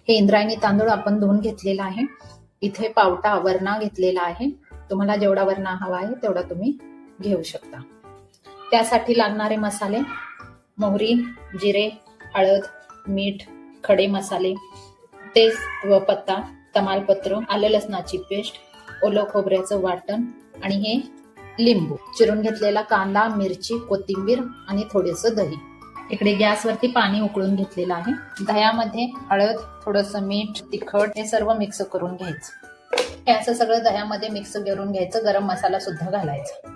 हे इंद्रायणी तांदूळ आपण धुवून घेतलेला आहे. इथे पावटा वरणा घेतलेला आहे. तुम्हाला जेवढा वरणा हवा आहे तेवढा तुम्ही घेऊ शकता. त्यासाठी लागणारे मसाले: मोहरी, जिरे, हळद, मीठ, खडे मसाले, तेजपत्ता, तमालपत्र, आलं लसणाची पेस्ट, ओलं खोबऱ्याचं वाटण आणि हे लिंबू, चिरून घेतलेला कांदा, मिरची, कोथिंबीर आणि थोडेसं दही. इकडे गॅसवरती पाणी उकळून घेतलेलं आहे. दह्यामध्ये हळद, थोडंसं मीठ, तिखट हे सर्व मिक्स करून घ्यायचं. हे असं सगळं दह्यामध्ये मिक्स करून घ्यायचं. गरम मसाला सुद्धा घालायचा.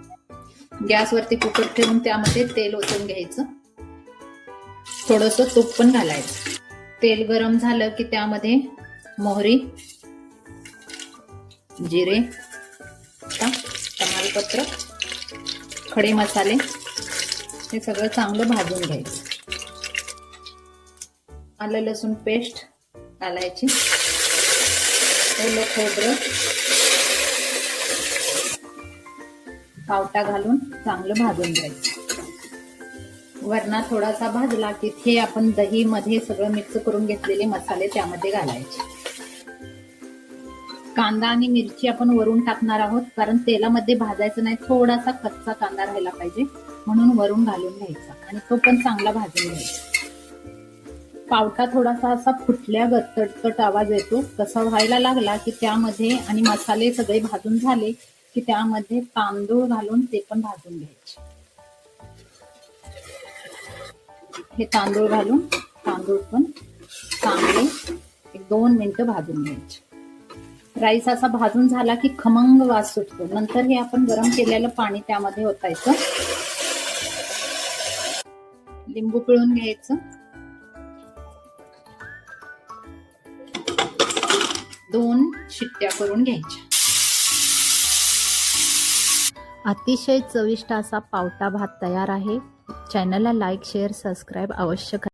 गॅसवरती कुकर ठेवून त्यामध्ये तेल ओतून घ्यायचं. थोडंसं तूप पण घालायचं. तेल गरम झालं की त्यामध्ये मोहरी, जिरे, तमालपत्र, खडे मसाले हे सगळं चांगलं भाजून घ्यायचं. आलं लसूण पेस्ट घालायची. ओलं खोबरं, पावटा घालून चांगलं भाजून घ्यायचं. वरणा थोडासा भाजला की हे आपण दही मध्ये सगळं मिक्स करून घेतलेले मसाले त्यामध्ये घालायचे. कांदा आणि मिरची आपण वरून टाकणार आहोत, कारण तेलामध्ये भाजायचं नाही. थोडासा कच्चा कांदा राहायला पाहिजे म्हणून वरून घालून घ्यायचा आणि तो पण चांगला भाजून घ्यायचा. पावटा थोडासा असा फुटल्यागत तडतड आवाज येतो. तसा व्हायला लागला की त्यामध्ये आणि मसाले सगळे भाजून झाले की त्यामध्ये तांदूळ घालून ते पण भाजून घ्यायचे. हे तांदूळ घालून तांदूळ पण चांगले 1-2 मिनिटं भाजून घ्यायचे. राईस असा भाजून झाला की खमंग वास सुटतो. नंतर हे आपण गरम केलेलं पाणी त्यामध्ये ओतायचं. लिंबू पिळून घ्यायचं. 2 शिट्ट्या करून घ्यायच्या. अतिशय चविष्ट असा पावटा भात तयार आहे. चॅनलला लाईक, शेअर, सबस्क्राईब अवश्य करा.